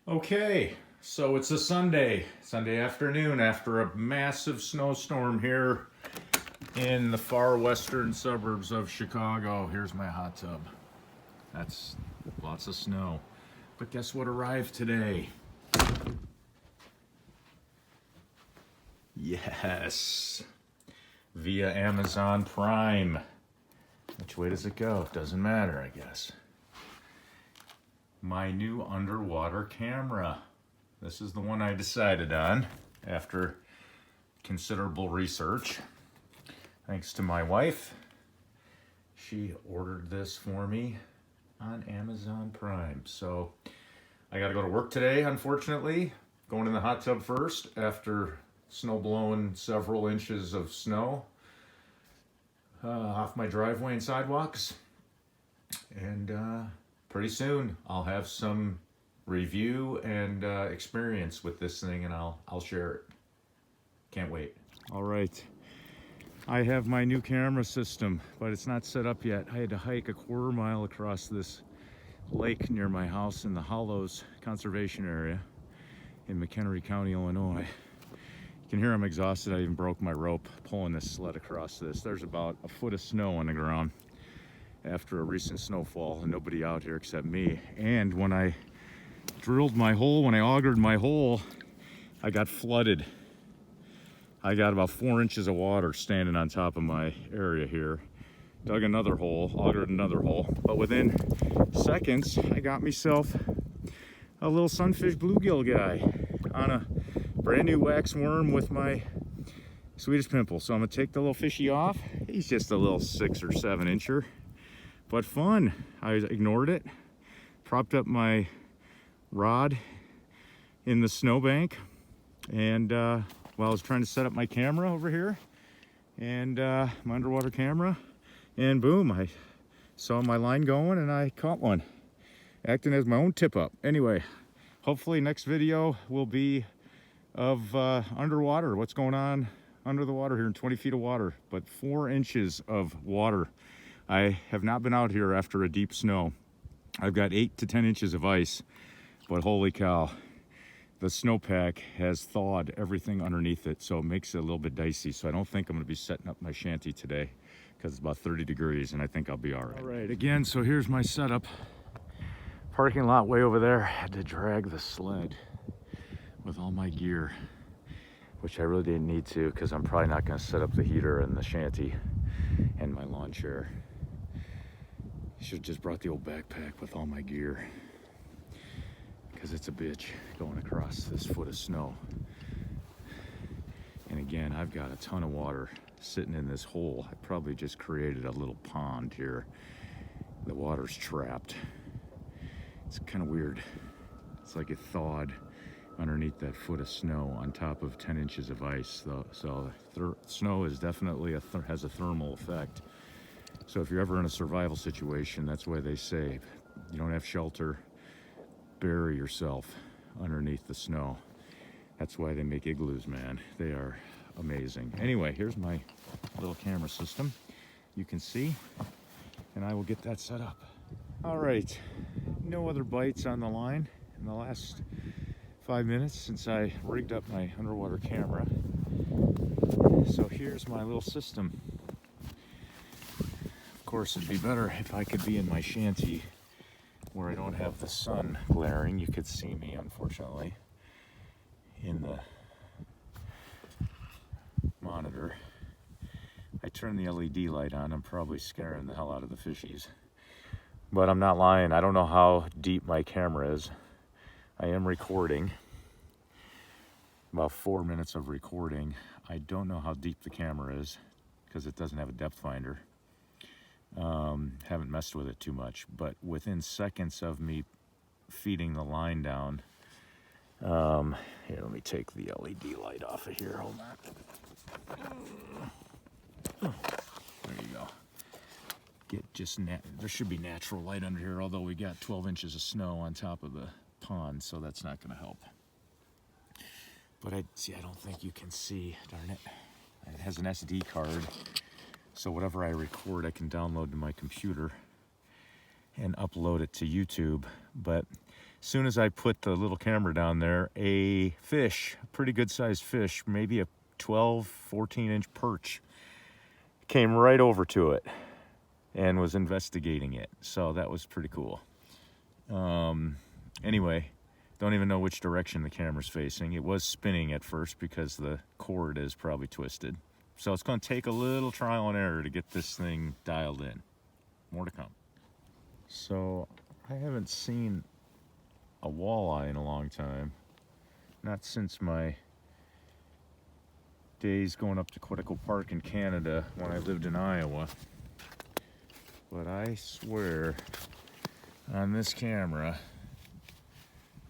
Okay, so it's a Sunday afternoon after a massive snowstorm here in the far western suburbs of Chicago. Here's my hot tub. That's lots of snow. But guess what arrived today? Yes, via Amazon Prime. Which way does it go? Doesn't matter, I guess. My new underwater camera. This is the one I decided on after considerable research. Thanks to my wife. She ordered this for me on Amazon Prime. So I gotta go to work today, unfortunately. Going in the hot tub first after snow blowing several inches of snow off my driveway and sidewalks. And pretty soon I'll have some review and experience with this thing, and I'll share it. Can't wait. All right, I have my new camera system, but it's not set up yet. I had to hike a quarter mile across this lake near my house in the Hollows Conservation Area in McHenry County, Illinois. You can hear I'm exhausted. I even broke my rope pulling this sled across this. There's about a foot of snow on the ground after a recent snowfall, and nobody out here except me. And when I drilled my hole, when I augered my hole, I got flooded. I got about 4 inches of water standing on top of my area here. Dug another hole, augered another hole, but within seconds, I got myself a little sunfish bluegill guy on a brand new wax worm with my Swedish pimple. So I'm gonna take the little fishy off. He's just a little 6 or 7 incher, but fun. I ignored it, propped up my rod in the snowbank, and while I was trying to set up my camera over here and my underwater camera, and boom, I saw my line going and I caught one, acting as my own tip up. Anyway, hopefully next video will be of underwater, what's going on under the water here in 20 feet of water, but 4 inches of water. I have not been out here after a deep snow. I've got 8 to 10 inches of ice, but holy cow, the snowpack has thawed everything underneath it, so it makes it a little bit dicey. So I don't think I'm gonna be setting up my shanty today because it's about 30 degrees and I think I'll be all right. All right, again, so here's my setup. Parking lot way over there. Had to drag the sled with all my gear, which I really didn't need to because I'm probably not gonna set up the heater and the shanty and my lawn chair. Should have just brought the old backpack with all my gear because it's a bitch going across this foot of snow. And again, I've got a ton of water sitting in this hole. I probably just created a little pond here. The water's trapped. It's kind of weird. It's like it thawed underneath that foot of snow on top of 10 inches of ice. So snow is definitely has a thermal effect. So if you're ever in a survival situation, that's why they say you don't have shelter, bury yourself underneath the snow. That's why they make igloos, man. They are amazing. Anyway, here's my little camera system. You can see, and I will get that set up. All right, no other bites on the line in the last 5 minutes since I rigged up my underwater camera. So here's my little system. Of course, it'd be better if I could be in my shanty where I don't have the sun glaring. You could see me, unfortunately, in the monitor. I turned the LED light on. I'm probably scaring the hell out of the fishies, but I'm not lying. I don't know how deep my camera is. I am recording, about 4 minutes of recording. I don't know how deep the camera is because it doesn't have a depth finder. Haven't messed with it too much, but within seconds of me feeding the line down, here, let me take the LED light off of here. Hold on. There you go. There should be natural light under here, although we got 12 inches of snow on top of the pond, so that's not going to help. But I don't think you can see. Darn it. It has an SD card, so whatever I record, I can download to my computer and upload it to YouTube. But As soon as I put the little camera down there, a fish, a pretty good sized fish, maybe a 12, 14-inch perch, came right over to it and was investigating it. So that was pretty cool. Anyway, don't even know which direction the camera's facing. It was spinning at first because the cord is probably twisted. So it's going to take a little trial and error to get this thing dialed in. More to come. So I haven't seen a walleye in a long time. Not since my days going up to Quetico Park in Canada when I lived in Iowa. But I swear on this camera,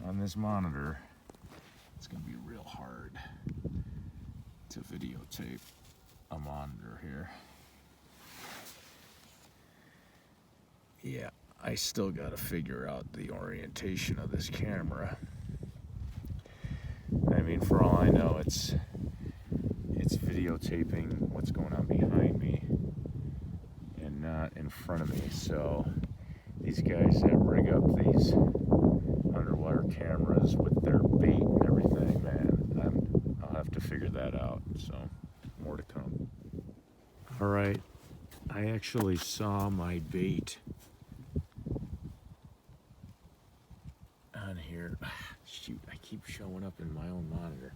on this monitor, it's gonna be real hard to videotape a monitor here. Yeah, I still gotta figure out the orientation of this camera. I mean, for all I know, it's videotaping what's going on behind me and not in front of me. So these guys that rig up these underwater cameras with their bait and everything, man, I'll have to figure that out. So more to come. All right, I actually saw my bait on here. Shoot, I keep showing up in my own monitor.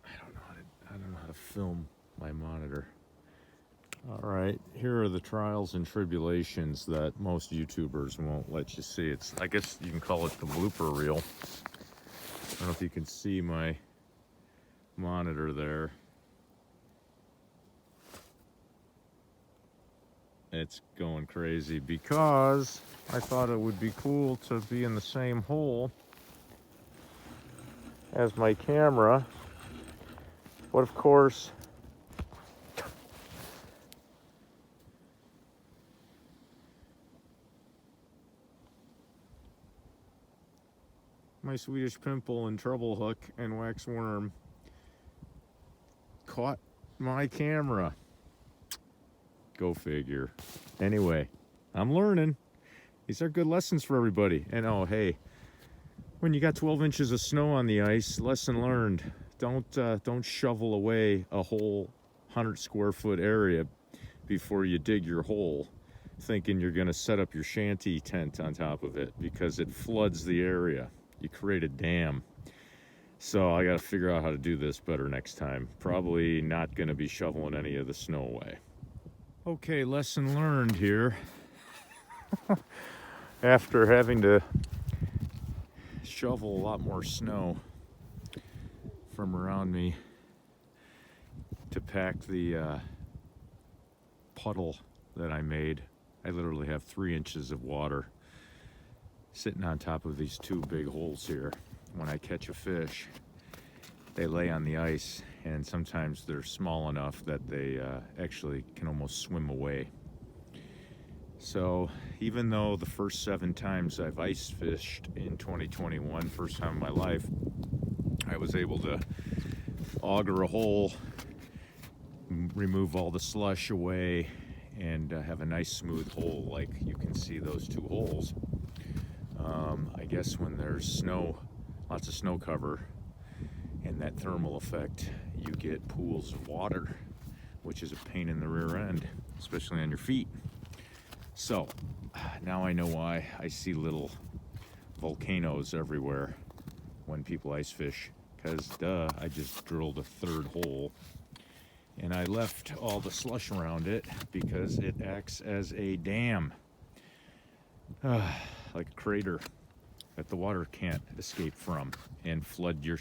I don't know how to film my monitor. All right, here are the trials and tribulations that most YouTubers won't let you see. It's, I guess you can call it the blooper reel. I don't know if you can see my monitor there. It's going crazy because I thought it would be cool to be in the same hole as my camera. But of course, my Swedish pimple and treble hook and wax worm caught my camera. Go figure. Anyway, I'm learning. These are good lessons for everybody. And oh, hey, when you got 12 inches of snow on the ice, lesson learned. Don't shovel away a whole 100 square foot area before you dig your hole, thinking you're gonna set up your shanty tent on top of it, because it floods the area. You create a dam. So I gotta figure out how to do this better next time. Probably not gonna be shoveling any of the snow away. Okay, lesson learned here. After having to shovel a lot more snow from around me to pack the puddle that I made, I literally have 3 inches of water sitting on top of these 2 big holes here. When I catch a fish, they lay on the ice, and sometimes they're small enough that they actually can almost swim away. So even though the first 7 times I've ice fished in 2021, first time in my life, I was able to auger a hole, remove all the slush away, and have a nice smooth hole like you can see those 2 holes. I guess when there's snow, lots of snow cover, and that thermal effect, you get pools of water, which is a pain in the rear end, especially on your feet. So now I know why I see little volcanoes everywhere when people ice fish, because duh, I just drilled a 3rd hole and I left all the slush around it because it acts as a dam, like a crater that the water can't escape from and flood you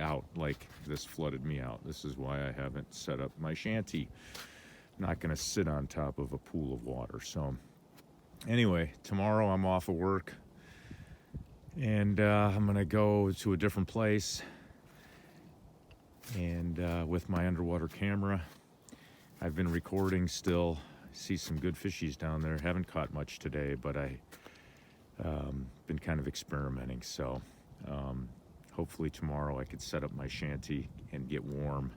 out like this flooded me out. This is why I haven't set up my shanty. I'm not gonna sit on top of a pool of water. So anyway, tomorrow I'm off of work, and I'm gonna go to a different place, and with my underwater camera. I've been recording still. See some good fishies down there. Haven't caught much today, but I been kind of experimenting. So hopefully tomorrow I could set up my shanty and get warm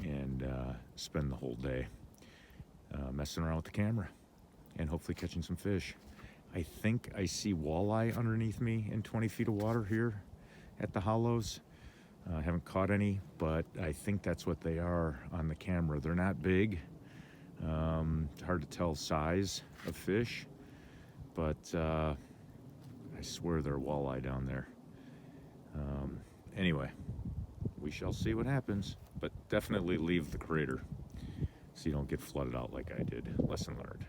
and spend the whole day messing around with the camera and hopefully catching some fish. I think I see walleye underneath me in 20 feet of water here at the hollows. I haven't caught any, but I think that's what they are on the camera. They're not big. It's hard to tell size of fish, but I swear they're walleye down there. Anyway, we shall see what happens, but definitely leave the crater so you don't get flooded out like I did. Lesson learned.